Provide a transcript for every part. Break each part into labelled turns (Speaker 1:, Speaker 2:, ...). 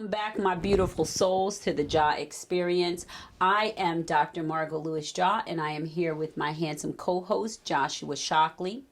Speaker 1: Welcome back, my beautiful souls, to the Jah Experience. I am Dr. Margo Lewis-Jah, and I am here with my handsome co-host, Joshua Shockley.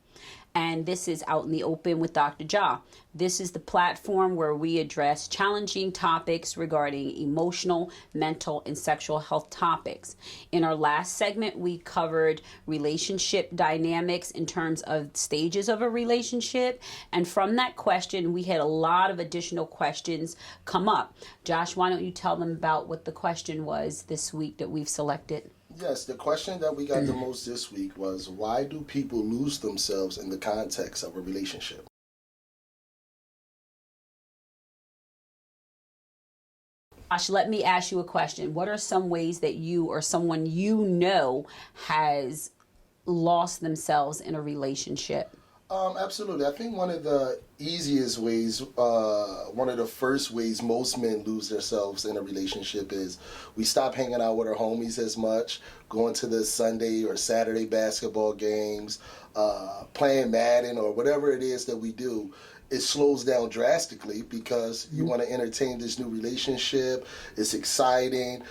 Speaker 1: And this is Out in the Open with Dr. Jah. This is the platform where we address challenging topics regarding emotional, mental, and sexual health topics. In our last segment, we covered relationship dynamics in terms of stages of a relationship. And from that question, we had a lot of additional questions come up. Josh, why don't you tell them about what the question was this week that we've selected?
Speaker 2: Yes, the question that we got the most this week was, why do people lose themselves in the context of a relationship?
Speaker 1: Josh, let me ask you a question. What are some ways that you or someone you know has lost themselves in a relationship?
Speaker 2: Absolutely. I think one of the easiest ways, one of the first ways most men lose themselves in a relationship is we stop hanging out with our homies as much, going to the Sunday or Saturday basketball games, playing Madden or whatever it is that we do. It slows down drastically because you want to entertain this new relationship. It's exciting.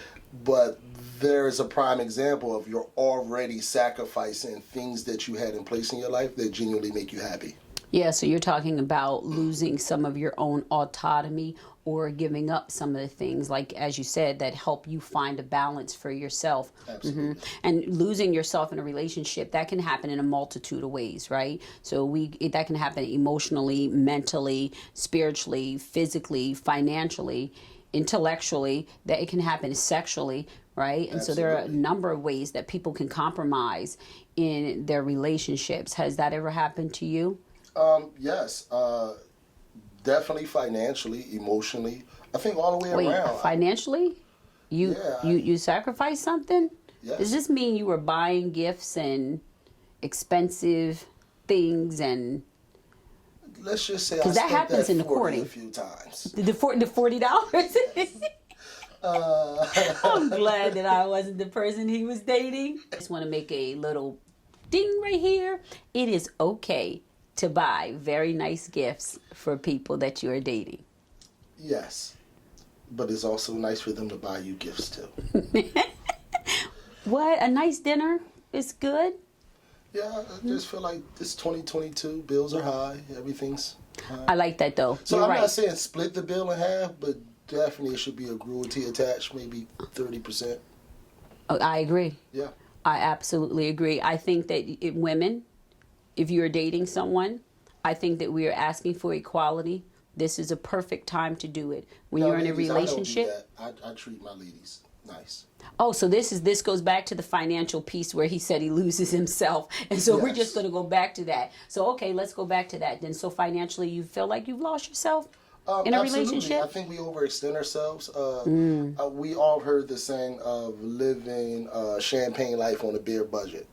Speaker 2: But there is a prime example of you're already sacrificing things that you had in place in your life that genuinely make you happy.
Speaker 1: Yeah, so you're talking about losing some of your own autonomy or giving up some of the things, like, as you said, that help you find a balance for yourself.
Speaker 2: Absolutely.
Speaker 1: And losing yourself in a relationship, that can happen in a multitude of ways, right? So that can happen emotionally, mentally, spiritually, physically, financially, intellectually, that it can happen sexually, right? And so there are a number of ways that people can compromise in their relationships. Has that ever happened to you?
Speaker 2: Yes, definitely financially, emotionally. I think all the way around.
Speaker 1: Financially? You sacrifice something?
Speaker 2: Yes.
Speaker 1: Does this mean you were buying gifts and expensive things and...
Speaker 2: Let's just say I
Speaker 1: that
Speaker 2: spent
Speaker 1: happens in the
Speaker 2: 40
Speaker 1: courting
Speaker 2: a few times.
Speaker 1: The $40? I'm glad that I wasn't the person he was dating. I just want to make a little ding right here. It is okay to buy very nice gifts for people that you are dating.
Speaker 2: Yes, but it's also nice for them to buy you gifts too.
Speaker 1: What? A nice dinner is good?
Speaker 2: Yeah, I just feel like this 2022, bills are high, everything's high.
Speaker 1: I like that though.
Speaker 2: So
Speaker 1: You're
Speaker 2: I'm
Speaker 1: right.
Speaker 2: not saying split the bill in half, but definitely it should be a gratuity attached, maybe 30%.
Speaker 1: I agree.
Speaker 2: Yeah.
Speaker 1: I absolutely agree. I think that women, if you're dating someone, I think that we are asking for equality. This is a perfect time to do it. When you're in a relationship.
Speaker 2: I treat my ladies nice.
Speaker 1: Oh, so this goes back to the financial piece where he said he loses himself. And so we're just going to go back to that. So, okay, let's go back to that then. So financially, you feel like you've lost yourself in a relationship?
Speaker 2: I think we overextend ourselves. We all heard the saying of living champagne life on a beer budget.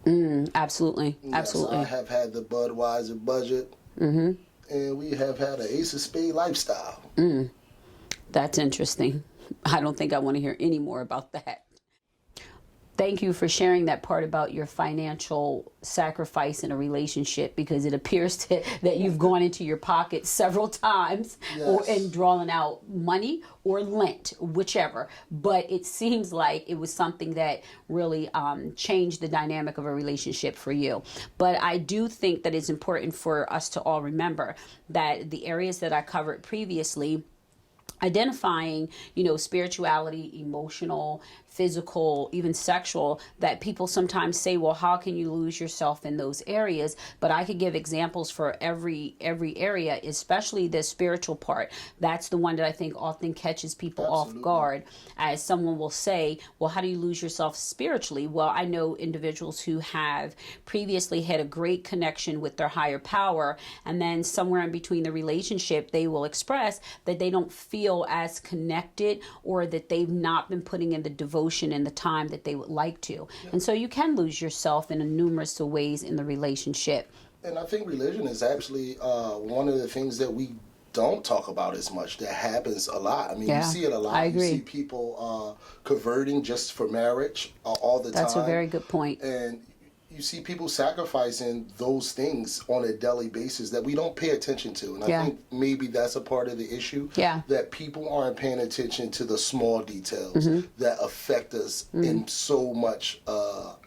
Speaker 1: Absolutely.
Speaker 2: Yes,
Speaker 1: Absolutely.
Speaker 2: I have had the Budweiser budget. And we have had an Ace of Spades lifestyle.
Speaker 1: That's interesting. I don't think I want to hear any more about that. Thank you for sharing that part about your financial sacrifice in a relationship, because it appears that you've gone into your pocket several times and drawn out money or lent, whichever. But it seems like it was something that really changed the dynamic of a relationship for you. But I do think that it's important for us to all remember that the areas that I covered previously, identifying, spirituality, emotional, physical, even sexual, that people sometimes say, well, how can you lose yourself in those areas? But I could give examples for every area, especially the spiritual part. That's the one that I think often catches people off guard, as someone will say, well, how do you lose yourself spiritually? Well, I know individuals who have previously had a great connection with their higher power, and then somewhere in between the relationship, they will express that they don't feel as connected, or that they've not been putting in the devotion and the time that they would like to. And so you can lose yourself in a numerous of ways in the relationship.
Speaker 2: And I think religion is actually one of the things that we don't talk about as much. That happens a lot. I mean, you see it a lot.
Speaker 1: I agree.
Speaker 2: You see people converting just for marriage all the time.
Speaker 1: That's a very good point.
Speaker 2: And you you see people sacrificing those things on a daily basis that we don't pay attention to. And I think maybe that's a part of the issue.
Speaker 1: Yeah.
Speaker 2: That people aren't paying attention to the small details that affect us in so much,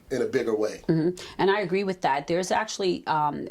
Speaker 2: in a bigger way.
Speaker 1: And I agree with that. There's actually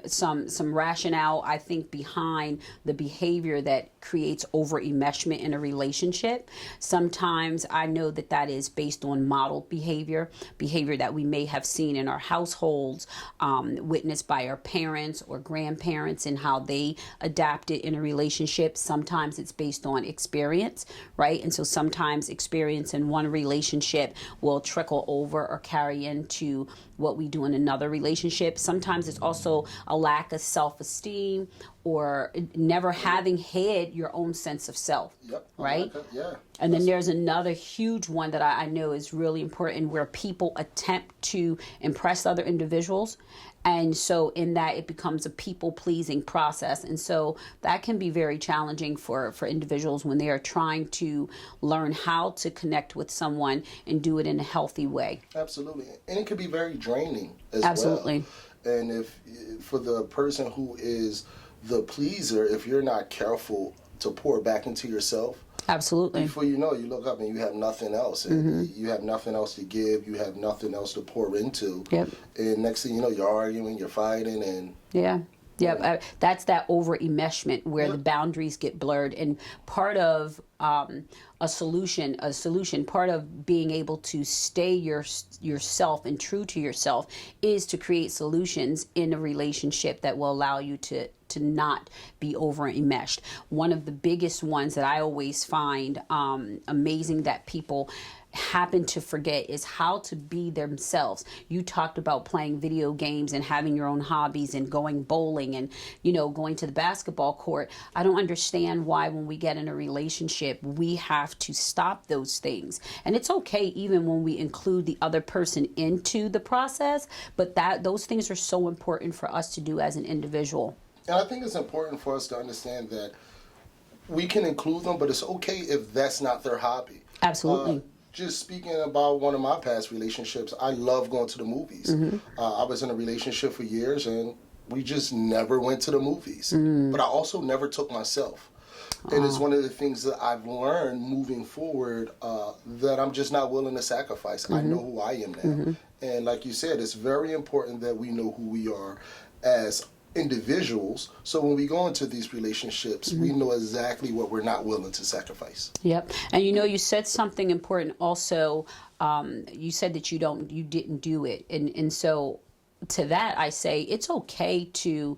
Speaker 1: some rationale, I think, behind the behavior that creates over-enmeshment in a relationship. Sometimes I know that that is based on modeled behavior that we may have seen in our households, witnessed by our parents or grandparents and how they adapted in a relationship. Sometimes it's based on experience, right? And so sometimes experience in one relationship will trickle over or carry into what we do in another relationship. Sometimes it's also a lack of self-esteem or never having had your own sense of self, right?
Speaker 2: Yeah.
Speaker 1: And then there's another huge one that I know is really important, where people attempt to impress other individuals. And so in that, it becomes a people-pleasing process. And so that can be very challenging for individuals when they are trying to learn how to connect with someone and do it in a healthy way.
Speaker 2: Absolutely. And it can be very draining as
Speaker 1: Absolutely.
Speaker 2: well. And if for the person who is the pleaser, if you're not careful to pour back into yourself,
Speaker 1: Absolutely.
Speaker 2: before you know, you look up and you have nothing else. And you have nothing else to give. You have nothing else to pour into.
Speaker 1: Yep.
Speaker 2: And next thing you know, you're arguing, you're fighting, and
Speaker 1: that's that over-enmeshment where the boundaries get blurred. And part of a solution, part of being able to stay yourself and true to yourself is to create solutions in a relationship that will allow you to not be over-enmeshed. One of the biggest ones that I always find amazing that people happen to forget is how to be themselves. You talked about playing video games and having your own hobbies and going bowling and, going to the basketball court. I don't understand why when we get in a relationship, we have to stop those things. And it's okay even when we include the other person into the process, but those things are so important for us to do as an individual.
Speaker 2: And I think it's important for us to understand that we can include them, but it's okay if that's not their hobby.
Speaker 1: Absolutely.
Speaker 2: Just speaking about one of my past relationships, I love going to the movies. I was in a relationship for years, and we just never went to the movies. But I also never took myself. And it's one of the things that I've learned moving forward that I'm just not willing to sacrifice. I know who I am now. And like you said, it's very important that we know who we are as individuals, so when we go into these relationships, we know exactly what we're not willing to sacrifice.
Speaker 1: Yep. And you said something important also. You said that you didn't do it, and so to that I say it's okay to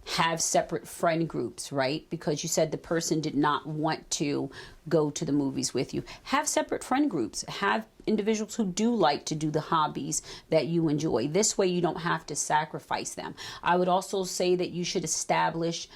Speaker 1: have separate friend groups, right? Because you said the person did not want to go to the movies with you. Have separate friend groups. Have individuals who do like to do the hobbies that you enjoy. This way you don't have to sacrifice them. I would also say that you should establish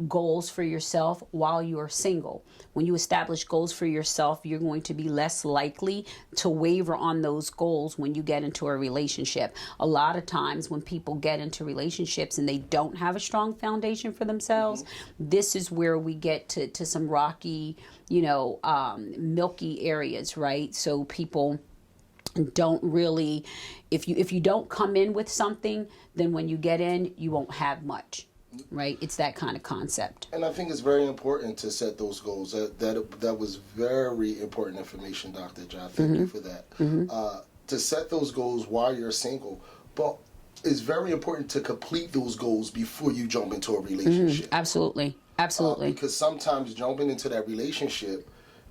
Speaker 1: goals for yourself while you are single. When you establish goals for yourself, you're going to be less likely to waver on those goals when you get into a relationship. A lot of times when people get into relationships and they don't have a strong foundation for themselves, this is where we get to some rocky, milky areas, right? So people don't really, if you don't come in with something, then when you get in, you won't have much. Right, it's that kind of concept.
Speaker 2: And I think it's very important to set those goals. That was very important information, Dr. Jah. Thank you for that. To set those goals while you're single, but it's very important to complete those goals before you jump into a relationship.
Speaker 1: Absolutely.
Speaker 2: Because sometimes jumping into that relationship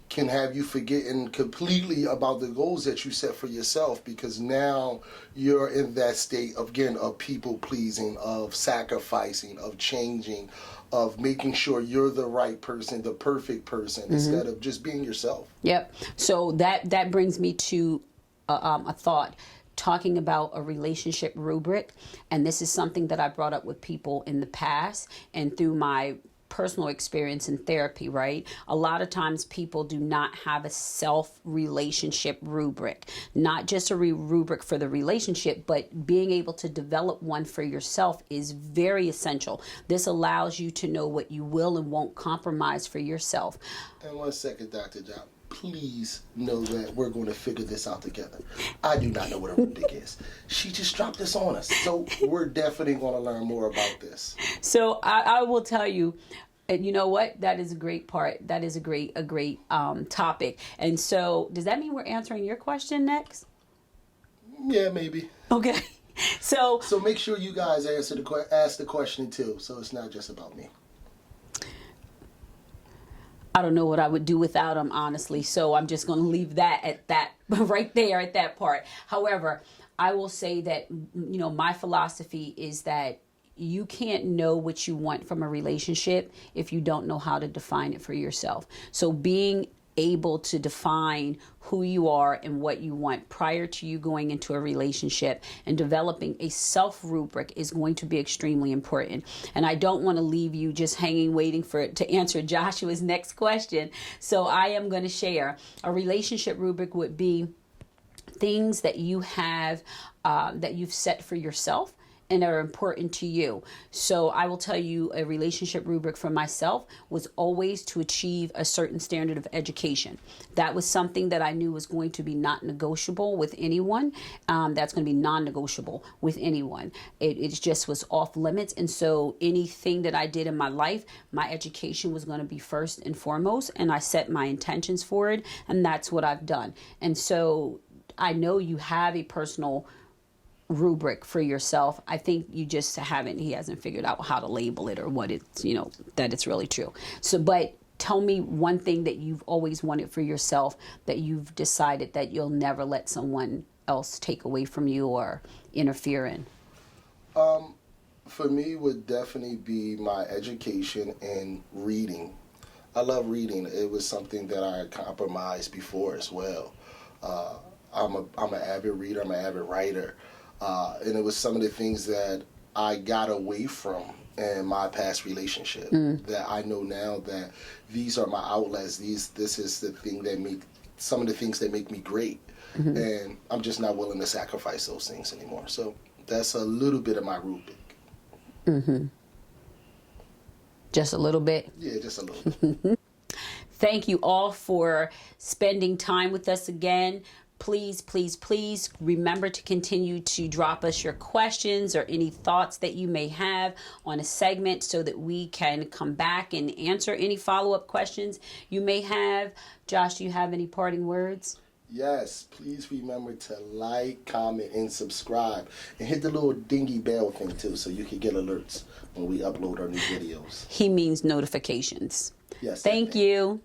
Speaker 2: can have you forgetting completely about the goals that you set for yourself, because now you're in that state of people pleasing, of sacrificing, of changing, of making sure you're the right person, the perfect person, instead of just being yourself.
Speaker 1: Yep. So that brings me to a thought, talking about a relationship rubric. And this is something that I brought up with people in the past and through my personal experience in therapy, right? A lot of times people do not have a self-relationship rubric, not just a rubric for the relationship, but being able to develop one for yourself is very essential. This allows you to know what you will and won't compromise for yourself.
Speaker 2: And 1 second, Dr. Jah. please know that we're going to figure this out together. I do not know what a rubric is. She just dropped this on us. So we're definitely going to learn more about this.
Speaker 1: So I will tell you, and you know what? That is a great part. That is a great topic. And so does that mean we're answering your question next?
Speaker 2: Yeah, maybe.
Speaker 1: Okay. So
Speaker 2: make sure you guys ask the question too, so it's not just about me.
Speaker 1: I don't know what I would do without him, honestly. So I'm just going to leave that at that, right there at that part. However, I will say that, my philosophy is that you can't know what you want from a relationship if you don't know how to define it for yourself. So being able to define who you are and what you want prior to you going into a relationship and developing a self rubric is going to be extremely important. And I don't want to leave you just hanging waiting to answer Joshua's next question. So I am going to share a relationship rubric would be things that you have that you've set for yourself and are important to you. So I will tell you a relationship rubric for myself was always to achieve a certain standard of education. That was something that I knew was going to be not negotiable with anyone. That's going to be non-negotiable with anyone. It just was off limits. And so anything that I did in my life, my education was going to be first and foremost. And I set my intentions for it. And that's what I've done. And so I know you have a personal rubric for yourself. I think you just he hasn't figured out how to label it or what it's, that it's really true. So, but tell me one thing that you've always wanted for yourself that you've decided that you'll never let someone else take away from you or interfere in.
Speaker 2: For me would definitely be my education and reading. I love reading. It was something that I compromised before as well. I'm an avid reader. I'm an avid writer. And it was some of the things that I got away from in my past relationship that I know now that these are my outlets. This is the thing that some of the things that make me great. Mm-hmm. And I'm just not willing to sacrifice those things anymore. So that's a little bit of my rubric.
Speaker 1: Mm-hmm. Just a little bit?
Speaker 2: Yeah, just a little bit.
Speaker 1: Thank you all for spending time with us again. Please, please, please remember to continue to drop us your questions or any thoughts that you may have on a segment so that we can come back and answer any follow-up questions you may have. Josh, do you have any parting words?
Speaker 2: Yes, please remember to like, comment, and subscribe. And hit the little dingy bell thing too so you can get alerts when we upload our new videos.
Speaker 1: He means notifications.
Speaker 2: Yes.
Speaker 1: Thank you.